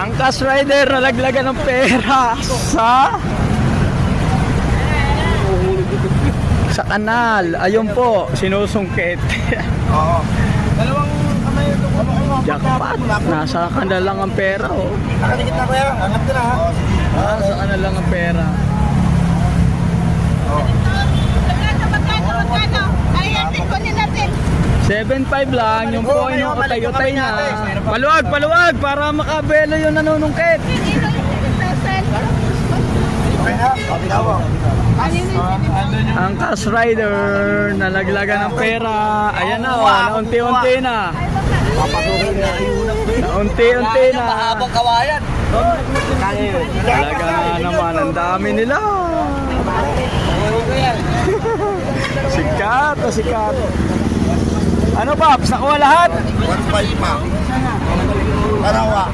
Ang cash rider nalaglagan ng pera sa kanal. Ayun po, sinusungkit. Oo. Dalawang kamay ito. Jackpot. Nasa kanal lang ang pera, oh. Nakadikit na ko yan. Angat ka na ha. Nasa kanal lang ang pera. Magkano? Ay, atin ko natin. 7.5 lang, yung po yung utay-utay na. Paluwag para makabelo yung nanunungkit. Okay na. Sabi na ako. Ang cash rider nalaglagan ng pera. Ayan na, oh, naunti-unti na. Naunti-unti na. Mahabang kawayan. Talaga naman, ang dami nila. Sikat na sikat. Ano, Paps? Nakuha lahat? 1.5 pa. Karawa.